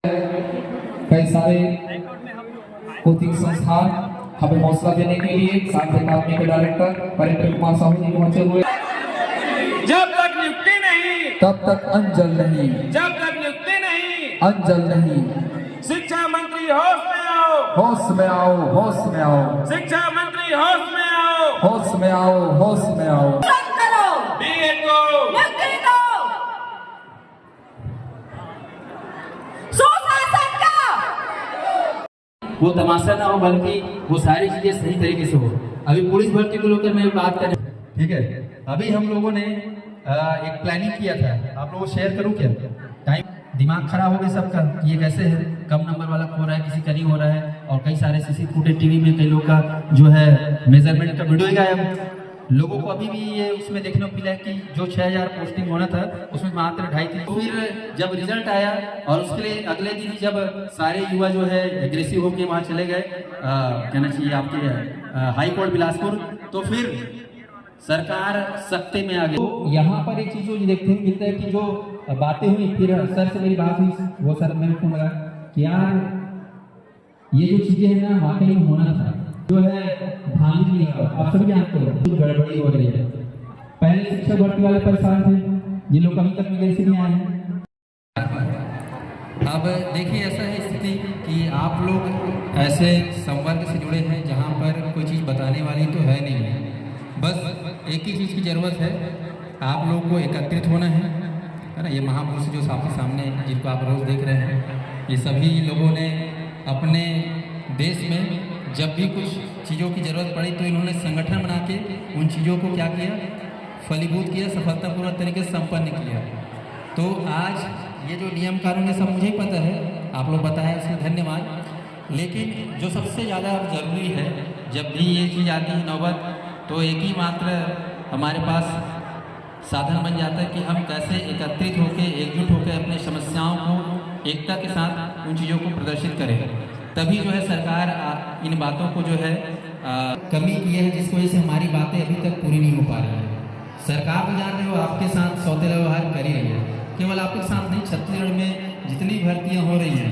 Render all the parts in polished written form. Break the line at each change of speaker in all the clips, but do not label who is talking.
कई सारे कोचिंग संस्थान हमें हौसला देने के लिए साथ अकादमी के डायरेक्टर परिंदर कुमार साहू जी पहुंचे हुए।
जब तक नियुक्ति नहीं
तब तक अंजल नहीं,
जब तक नियुक्ति नहीं
अंजल नहीं।
शिक्षा मंत्री होश में आओ,
होश में आओ, होश में आओ,
शिक्षा मंत्री होश में आओ,
होश में आओ, होश में आओ।
बीए को
वो तमाशा ना हो, बल्कि वो सारी चीजें सही तरीके से हो। अभी पुलिस भर्ती को लेकर मैं बात करें,
ठीक है। अभी हम लोगों ने एक प्लानिंग किया था, आप लोगों को शेयर करूं क्या? टाइम दिमाग खराब हो गया सबका, ये कैसे है, कम नंबर वाला हो रहा है, किसी का नहीं हो रहा है, और कई सारे सीसी फुटेज टीवी में कई लोग का जो है मेजरमेंट का वीडियो ही गायब। लोगों को अभी भी ये उसमें देखने को मिला है कि जो 6000 पोस्टिंग होना था उसमें मात्र 2.5-3। फिर जब रिजल्ट आया और उसके लिए अगले दिन जब सारे युवा जो है एग्रेसिव होकर वहाँ चले गए, कहना चाहिए आपके हाई कोर्ट बिलासपुर, तो फिर सरकार सख्ते में आ गई। तो यहाँ पर एक चीज जो देखने को मिलता है कि जो बातें हुई, फिर सर से मेरी बात हुई, वो सर मेरे को लगा कि यार ये जो चीजें है ना वाकई में होना था, जो है धांधली है। आप सभी जानते हो कुछ गड़बड़ी हो रही है। पहले शिक्षक भर्ती वाले परेशान थे, जिन लोग अभी तक वैकेंसी नहीं आए हैं। अब देखिए ऐसा है स्थिति कि आप लोग ऐसे संवर्ग से जुड़े हैं जहाँ पर कोई चीज़ बताने वाली तो है नहीं है। बस एक ही चीज़ की ज़रूरत है, आप लोग को एकत्रित होना है ना। ये महापुरुष जो आपके सामने जिनको आप रोज़ देख रहे हैं, ये सभी लोगों ने अपने देश में जब भी कुछ चीज़ों की ज़रूरत पड़ी तो इन्होंने संगठन बना के उन चीज़ों को क्या किया, फलीभूत किया, सफलतापूर्वक तरीके से संपन्न किया। तो आज ये जो नियम कानून है सब मुझे ही पता है, आप लोग बताएं उसमें धन्यवाद। लेकिन जो सबसे ज़्यादा ज़रूरी है, जब भी ये चीज़ आती है नौबत, तो एक ही मात्र हमारे पास साधन बन जाता है कि हम कैसे एकत्रित होकर, एकजुट होकर अपनी समस्याओं को एकता के साथ उन चीज़ों को प्रदर्शित करें। तभी जो है सरकार इन बातों को जो है कमी की है, जिसकी वजह से हमारी बातें अभी तक पूरी नहीं हो पा रही है। सरकार तो जान रहे हो आपके साथ सौतेला व्यवहार कर ही रही है, केवल आपके साथ नहीं, छत्तीसगढ़ में जितनी भर्तियां हो रही हैं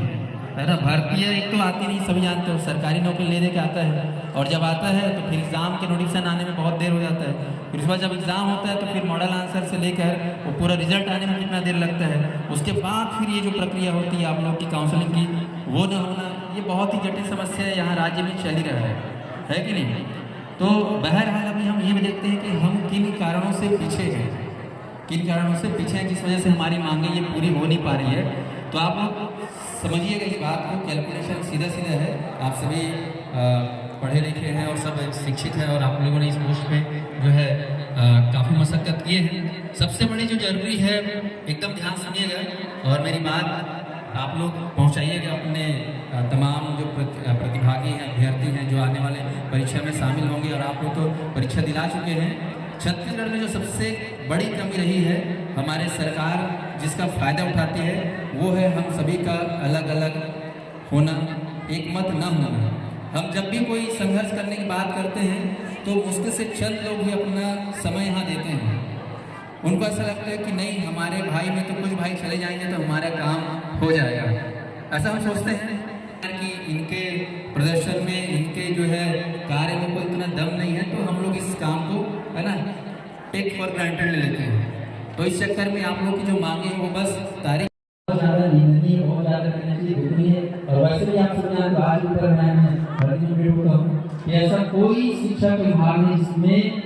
है ना, भर्तियां एक तो आती नहीं, सभी जानते हो, सरकारी नौकरी ले दे के आता है, और जब आता है तो फिर एग्ज़ाम के नोटिफिकेशन आने में बहुत देर हो जाता है। फिर उसके बाद जब एग्ज़ाम होता है तो फिर मॉडल आंसर से लेकर वो पूरा रिजल्ट आने में कितना देर लगता है। उसके बाद फिर ये जो प्रक्रिया होती है आप लोग की काउंसलिंग की, वो न होना, ये बहुत ही जटिल समस्या है, यहाँ राज्य में चल ही रहा है कि नहीं। तो बहरहाल अभी हम ये भी देखते हैं कि हम किन कारणों से पीछे हैं, किन कारणों से पीछे हैं, जिस वजह से हमारी मांगें ये पूरी हो नहीं पा रही है। तो आप लोग समझिएगा इस बात को, कैलकुलेशन सीधा सीधा है। आप सभी पढ़े लिखे हैं और सब शिक्षित हैं, और आप लोगों ने इस पोस्ट पे जो है काफ़ी मशक्कत किए हैं। सबसे बड़ी जो जरूरी है, एकदम ध्यान सुनिएगा और मेरी बात आप लोग पहुंचाइएगा अपने तमाम जो प्रतिभागी हैं, अभ्यर्थी हैं, जो आने वाले परीक्षा में शामिल होंगे, और आप लोग तो परीक्षा दिला चुके हैं। छत्तीसगढ़ में जो सबसे बड़ी कमी रही है, हमारे सरकार जिसका फ़ायदा उठाती है, वो है हम सभी का अलग अलग होना, एक मत न होना। हम जब भी कोई संघर्ष करने की बात करते हैं तो मुश्किल से चंद लोग ही अपना समय यहाँ देते हैं। उनको ऐसा लगता है कि नहीं, हमारे भाई में तो कुछ भाई चले जाएंगे तो हमारा काम हो जाएगा, ऐसा हम सोचते हैं कि इनके प्रदर्शन में, इनके जो है कार्य में कोई इतना दम नहीं है, तो हम लोग इस काम को है ना टेक फॉर ग्रांटेड ले लेते हैं। तो इस चक्कर में आप लोग की जो मांगे हैं वो बस तारीख बहुत ज़्यादा नींदनी है, बहुत ज़्यादा दुखनी है। और वैसे भी आप सुनिए, आप आज ऊपर बनाए हैं कि ऐसा कोई शिक्षा विभाग नहीं जिसमें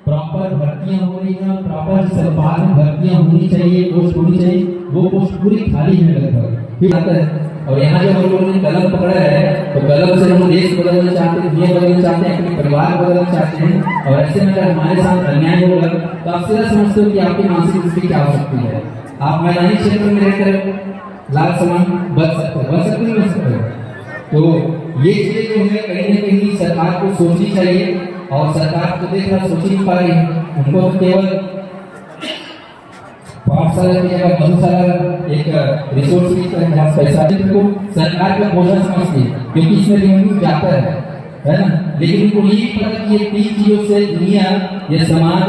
प्रॉपर भर्तियां हो रही हैं, प्रॉपर सरकार में भर्तियां होनी चाहिए, पोस्ट होनी चाहिए, वो पोस्ट पूरी खाली है लगभग। फिर आता है, और यहाँ जब हम लोगों ने कलम पकड़ा है तो कलम से हम देश बदलना चाहते हैं, दुनिया बदलना चाहते हैं, अपने परिवार बदलना चाहते हैं। और ऐसे में अगर हमारे साथ अन्याय होगा तो आप सीधा समझते हो कि आपकी मानसिक स्थिति क्या हो सकती है। आप मैदानी क्षेत्र में रहकर लाल समान बच सकते हो, बच सकते नहीं बच सकते। तो ये चीजें जो है कहीं न कहीं सरकार को सोचनी चाहिए, और सरकार को देख रहा सोच नहीं पा रही है। उनको तो केवल पाठशाला की जगह मधुशाला एक रिसोर्स की तरह पैसा को सरकार का बोझा समझती है, क्योंकि इसमें रेवेन्यू जाता है ना। लेकिन उनको नहीं पता कि ये तीन चीजों से दुनिया, ये समाज